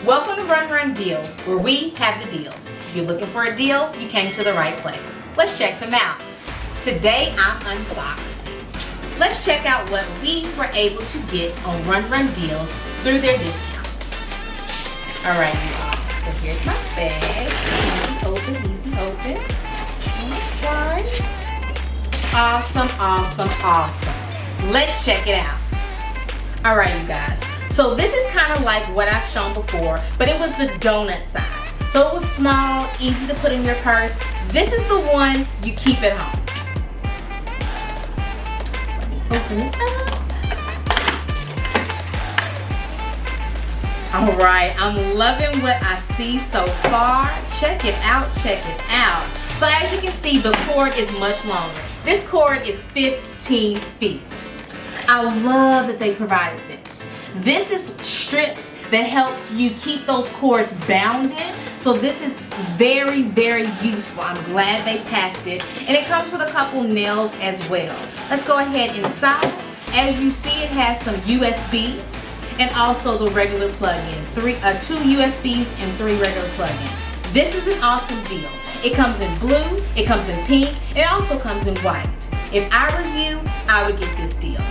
Welcome to Run Run Deals, where we have the deals. If you're looking for a deal, you came to the right place. Let's check them out. Today I'm unboxing. Let's check out what we were able to get on Run Run Deals through their discounts. Alright, y'all. So here's my bag. Easy open. Alright. Awesome. Let's check it out. Alright, you guys. So this is kind of like what I've shown before, but it was the donut size. So it was small, easy to put in your purse. This is the one you keep at home. Let me open it up. All right, I'm loving what I see so far. Check it out. So as you can see, the cord is much longer. This cord is 15 feet. I love that they provided this. This is strips that helps you keep those cords bounded. So this is very, very useful. I'm glad they packed it. And it comes with a couple nails as well. Let's go ahead inside. As you see, it has some USBs and also the regular plug-in. 2 USBs and 3 regular plug-in. This is an awesome deal. It comes in blue, it comes in pink, and it also comes in white. If I were you, I would get this deal.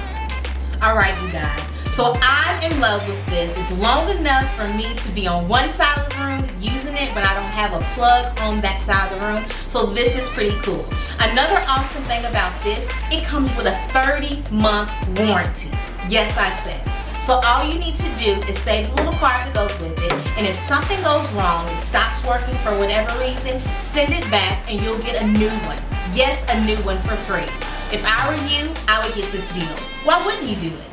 All right, you guys. So I'm in love with this. It's long enough for me to be on one side of the room using it, but I don't have a plug on that side of the room. So this is pretty cool. Another awesome thing about this, it comes with a 30-month warranty. Yes, I said. So all you need to do is save the little card that goes with it. And if something goes wrong, it stops working for whatever reason, send it back and you'll get a new one. Yes, a new one for free. If I were you, I would get this deal. Why wouldn't you do it?